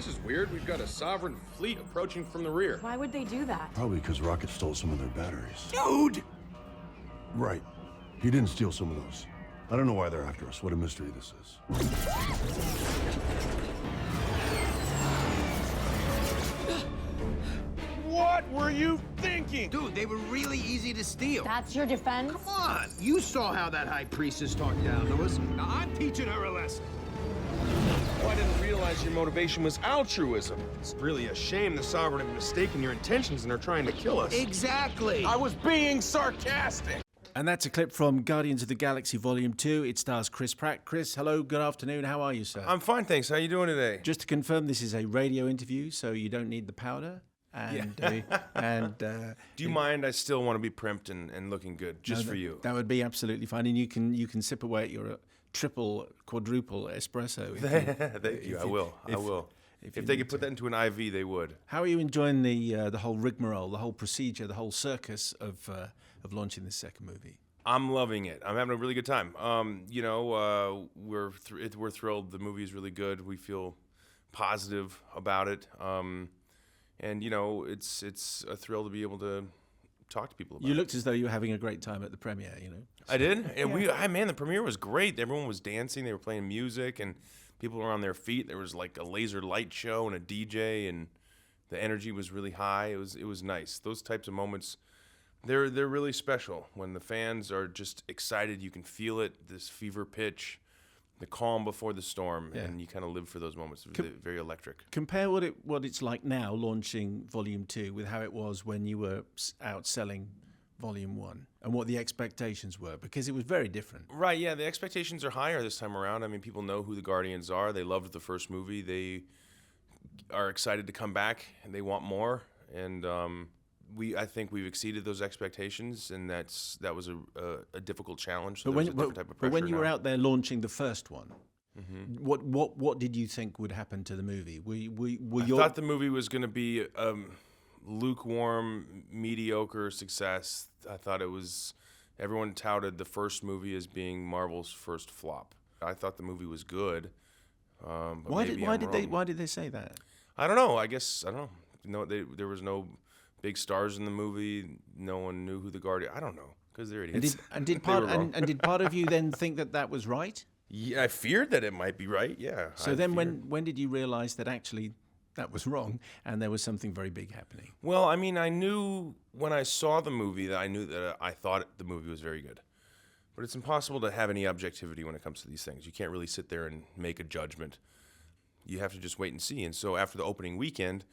This is weird. We've got a sovereign fleet approaching from the rear. Why would they do that? Probably because Rocket stole some of their batteries. Dude! Right. He didn't steal some of those. I don't know why they're after us. What a mystery this is. What were you thinking? Dude, they were really easy to steal. That's your defense? Come on, you saw how that high priestess talked down to us. Now I'm teaching her a lesson. Oh, I didn't realize your motivation was altruism. It's really a shame the Sovereign have mistaken your intentions and are trying to kill us. Exactly. I was being sarcastic. And that's a clip from Guardians of the Galaxy Vol.2. It stars Chris Pratt. Chris, hello, good afternoon. How are you, sir? I'm fine, thanks. How you doing today? Just to confirm, this is a radio interview, so you don't need the powder. And, Do you mind? I still want to be primped and looking good, just for you. That would be absolutely fine. And you can sip away at your triple, quadruple espresso. Thank you. I will. If they could put that into an IV, they would. How are you enjoying the whole rigmarole, the whole procedure, the whole circus of launching this second movie? I'm loving it. I'm having a really good time. We're thrilled. The movie is really good. We feel positive about it. And it's a thrill to be able to talk to people about it. You looked as though you were having a great time at the premiere, I did? And the premiere was great. Everyone was dancing. They were playing music, and people were on their feet. There was like a laser light show and a DJ, and the energy was really high. It was nice. Those types of moments, they're really special. When the fans are just excited, you can feel it, this fever pitch, the calm before the storm, and you kind of live for those moments. Very electric. Compare what it's like now launching Volume 2 with how it was when you were out selling Volume 1 and what the expectations were, because it was very different. Right, yeah, the expectations are higher this time around. I mean, people know who the Guardians are. They loved the first movie. They are excited to come back, and they want more. And I think we've exceeded those expectations, and that was a difficult challenge. So but when you were out there launching the first one, what did you think would happen to the movie? I thought the movie was going to be lukewarm, mediocre success. I thought everyone touted the first movie as being Marvel's first flop. I thought the movie was good. But why did they say that? I don't know. I don't know. No, there was no big stars in the movie. No one knew who the Guardian. I don't know, because they're idiots. And did part of you then think that was right? Yeah, I feared that it might be right. Yeah. So then, when did you realize that actually that was wrong and there was something very big happening? Well, I mean, I knew when I saw the movie that I thought the movie was very good. But it's impossible to have any objectivity when it comes to these things. You can't really sit there and make a judgment. You have to just wait and see. And so after the opening weekend,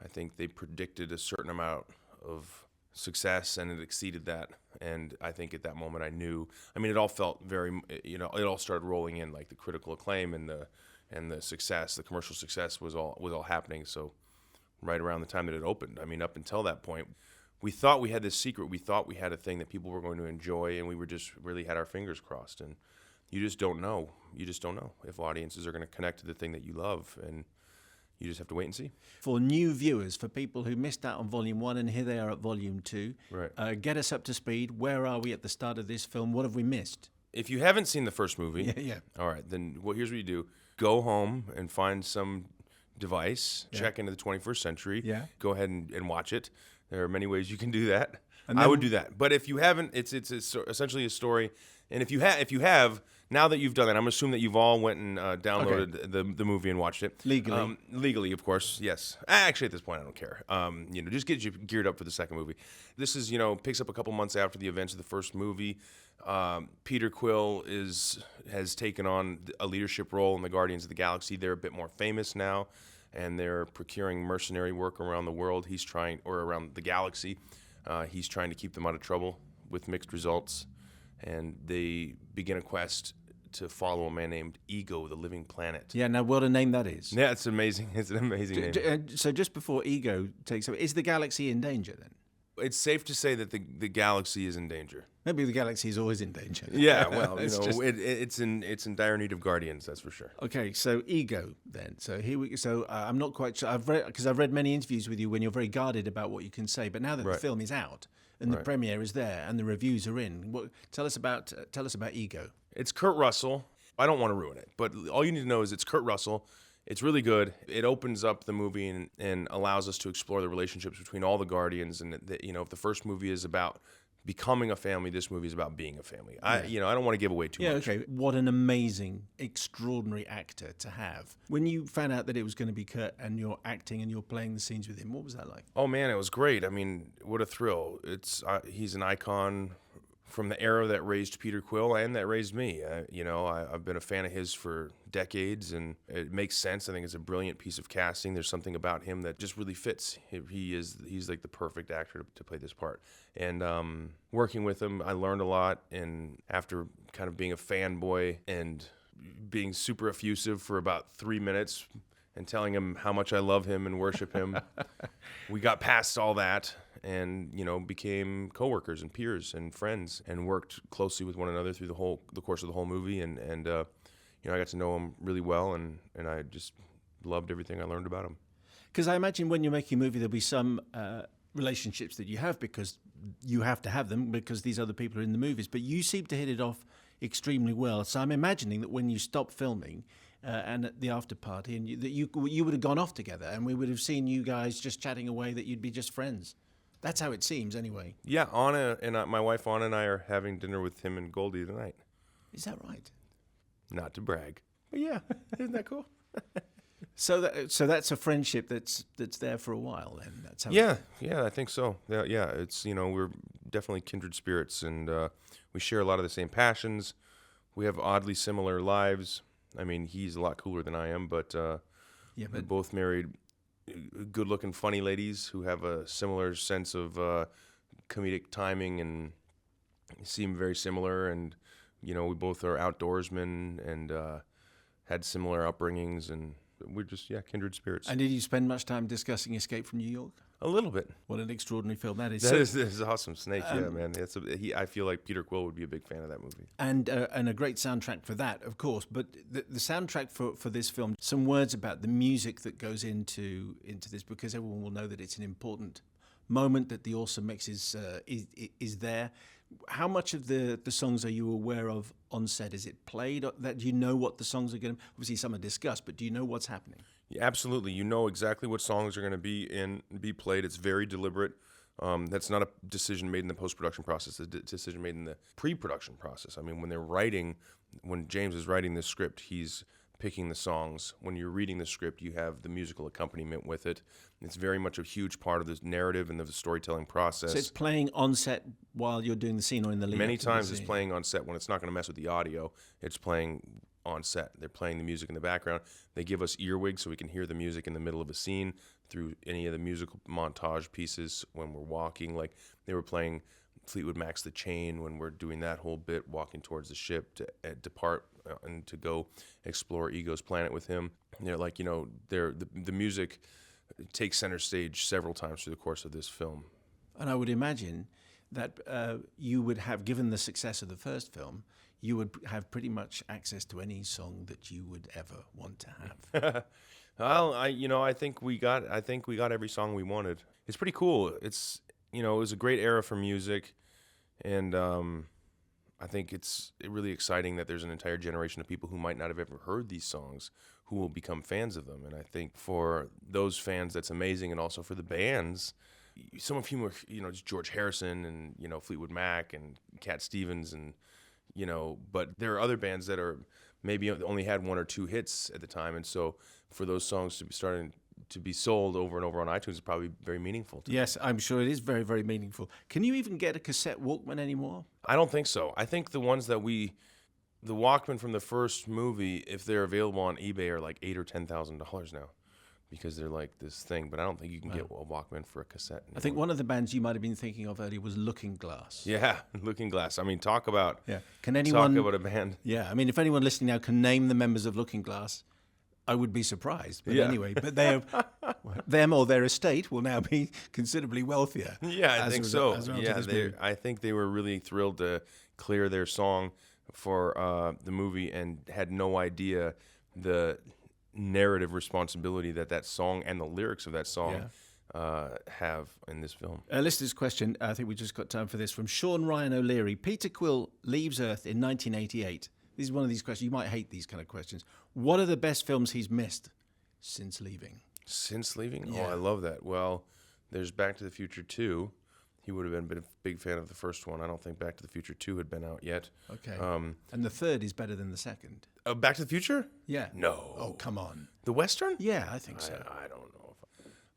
I think they predicted a certain amount of success, and it exceeded that. And I think at that moment I knew. I mean, it all felt very, it all started rolling in, like the critical acclaim and the success, the commercial success was all happening. So right around the time that it opened, I mean, up until that point, we thought we had this secret. We thought we had a thing that people were going to enjoy, and we were just really had our fingers crossed. And you just don't know. You just don't know if audiences are going to connect to the thing that you love, and you just have to wait and see. For new viewers, for people who missed out on Volume 1 and here they are at Volume 2, right. Get us up to speed. Where are we at the start of this film? What have we missed? If you haven't seen the first movie, yeah. All right, then here's what you do. Go home and find some device, check into the 21st century, go ahead and watch it. There are many ways you can do that. And I would do that. But if you haven't, it's essentially a story. And if you have, now that you've done that, I'm assuming that you've all went and downloaded the movie and watched it legally. Legally, of course, yes. Actually, at this point, I don't care. Just get you geared up for the second movie. This is picks up a couple months after the events of the first movie. Peter Quill has taken on a leadership role in the Guardians of the Galaxy. They're a bit more famous now, and they're procuring mercenary work around the world. Around the galaxy. He's trying to keep them out of trouble with mixed results. And they begin a quest to follow a man named Ego, the living planet. Yeah, now what a name that is. Yeah, it's amazing. It's an amazing name. So just before Ego takes over, is the galaxy in danger then? It's safe to say that the galaxy is in danger. Maybe the galaxy is always in danger. Yeah, well, it's in dire need of guardians, that's for sure. Okay, so Ego then. So I'm not quite sure. I've read many interviews with you when you're very guarded about what you can say. But now that the film is out and the premiere is there and the reviews are in, tell us about Ego. It's Kurt Russell. I don't want to ruin it, but all you need to know is it's Kurt Russell It's really good. It opens up the movie and allows us to explore the relationships between all the Guardians. And if the first movie is about becoming a family, this movie is about being a family. I don't want to give away too much. Okay. What an amazing, extraordinary actor to have. When you found out that it was going to be Kurt and you're acting and you're playing the scenes with him, what was that like? Oh man, it was great. I mean, what a thrill! He's an icon from the era that raised Peter Quill and that raised me. I've been a fan of his for decades, and it makes sense. I think it's a brilliant piece of casting. There's something about him that just really fits. He's like the perfect actor to play this part. And working with him, I learned a lot. And after kind of being a fanboy and being super effusive for about 3 minutes and telling him how much I love him and worship him, we got past all that and became coworkers and peers and friends and worked closely with one another through the course of the whole movie. And I got to know him really well, and I just loved everything I learned about him. Because I imagine when you're making a movie, there'll be some relationships that you have because you have to have them because these other people are in the movies. But you seem to hit it off extremely well. So I'm imagining that when you stop filming and at the after party, and that you would have gone off together, and we would have seen you guys just chatting away, that you'd be just friends. That's how it seems, anyway. Yeah, Anna and my wife Anna and I are having dinner with him and Goldie tonight. Is that right? Not to brag, but yeah, isn't that cool? So that's a friendship that's there for a while. Then that's how. Yeah, I think so. Yeah, it's we're definitely kindred spirits, and we share a lot of the same passions. We have oddly similar lives. I mean, he's a lot cooler than I am, but we both married good-looking, funny ladies who have a similar sense of comedic timing and seem very similar. And we both are outdoorsmen and had similar upbringings, and we're just kindred spirits. And did you spend much time discussing Escape from New York? A little bit. What an extraordinary film that is. That is awesome. Snake, yeah, man. I feel like Peter Quill would be a big fan of that movie. And a great soundtrack for that, of course. But the soundtrack for this film, some words about the music that goes into this, because everyone will know that it's an important moment, that the awesome mix is there. How much of the songs are you aware of on set? Is it played? Do you know what the songs are going to... Obviously, some are discussed, but do you know what's happening? Yeah, absolutely. You know exactly what songs are going to be played. It's very deliberate. That's not a decision made in the post-production process. It's a decision made in the pre-production process. I mean, when James is writing this script, he's picking the songs. When you're reading the script, you have the musical accompaniment with it. It's very much a huge part of the narrative and the storytelling process. So it's playing on set while you're doing the scene or in the lead? Many times it's playing on set when it's not going to mess with the audio. It's playing on set. They're playing the music in the background. They give us earwigs so we can hear the music in the middle of a scene through any of the musical montage pieces when we're walking. Like they were playing Fleetwood Mac's The Chain when we're doing that whole bit, walking towards the ship to depart and to go explore Ego's planet with him. And they're like, the music takes center stage several times through the course of this film. And I would imagine that you would have, given the success of the first film, you would have pretty much access to any song that you would ever want to have. Well, I think we got every song we wanted. It's pretty cool. It's it was a great era for music, and I think it's really exciting that there's an entire generation of people who might not have ever heard these songs who will become fans of them. And I think for those fans, that's amazing, and also for the bands. Some of whom are, George Harrison and, Fleetwood Mac and Cat Stevens and, but there are other bands that are maybe only had one or two hits at the time. And so for those songs to be starting to be sold over and over on iTunes is probably very meaningful to Yes, I'm sure it is very, very meaningful. Can you even get a cassette Walkman anymore? I don't think so. I think the ones that the Walkman from the first movie, if they're available on eBay, are like $8,000 or $10,000 now, because they're like this thing. But I don't think you can get a Walkman for a cassette anymore. I think one of the bands you might have been thinking of earlier was Looking Glass. Yeah, Looking Glass. I mean, talk about a band. Yeah, I mean, if anyone listening now can name the members of Looking Glass, I would be surprised. But anyway, them or their estate will now be considerably wealthier. Yeah, I think so. I think they were really thrilled to clear their song for the movie and had no idea the narrative responsibility that song and the lyrics of that song have in this film. Listener's question, I think we just got time for this, from Sean Ryan O'Leary. Peter Quill leaves Earth in 1988. This is one of these questions. You might hate these kind of questions. What are the best films he's missed since leaving. Since leaving? Yeah. Oh, I love that. Well, there's Back to the Future 2. He would have been a big fan of the first one. I don't think Back to the Future 2 had been out yet. Okay. And the third is better than the second. Back to the Future? Yeah. No. Oh, come on. The Western? Yeah, I think so. I don't know.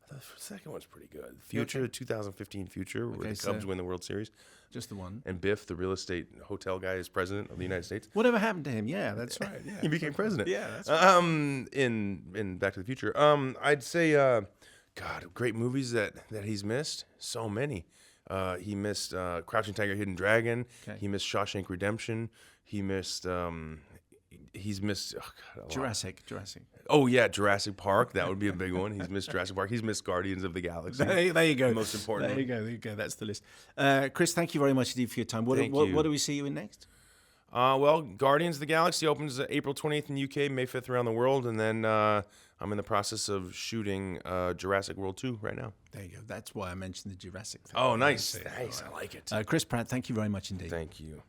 The second one's pretty good. Future, 2015 Future, where the Cubs win the World Series. Just the one. And Biff, the real estate hotel guy, is president of the United States. Whatever happened to him? Yeah, that's right. Yeah. He became president. Yeah, that's right. In Back to the Future. I'd say, God, great movies that he's missed. So many. He missed Crouching Tiger, Hidden Dragon. Okay. He missed Shawshank Redemption. He missed. He's missed Jurassic. Oh yeah, Jurassic Park. That would be a big one. He's missed Jurassic Park. He's missed Guardians of the Galaxy. There you go. The most important. There you go. That's the list. Chris, thank you very much indeed for your time. What do we see you in next? Well, Guardians of the Galaxy opens April 28th in the UK, May 5th around the world, and then I'm in the process of shooting Jurassic World 2 right now. There you go. That's why I mentioned the Jurassic thing. Oh, nice. Nice. I like it. Chris Pratt, thank you very much indeed. Thank you.